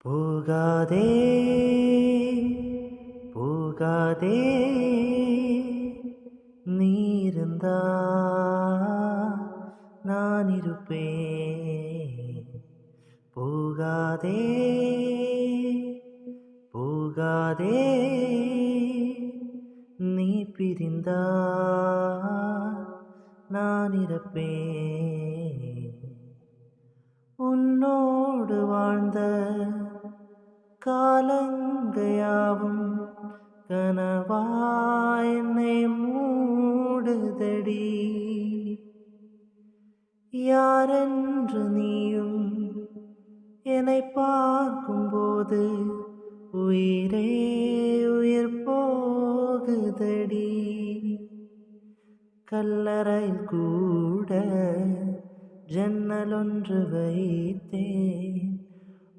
போகாதே போகாதே நீ இருந்தா நான் இருப்பேன். போகாதே போகாதே நீ பிரிந்தா நான் இருப்பேன். உன்னோடு வாழ்ந்த காலங்கயாவும் கனவாய் என்னை மூடுதடி. யாரென்று நீயும் என்னை பார்க்கும்போது உயிரே உயிர் போகுதடி. கல்லறையில் கூட ஜன்னலொன்று வைத்தேன்,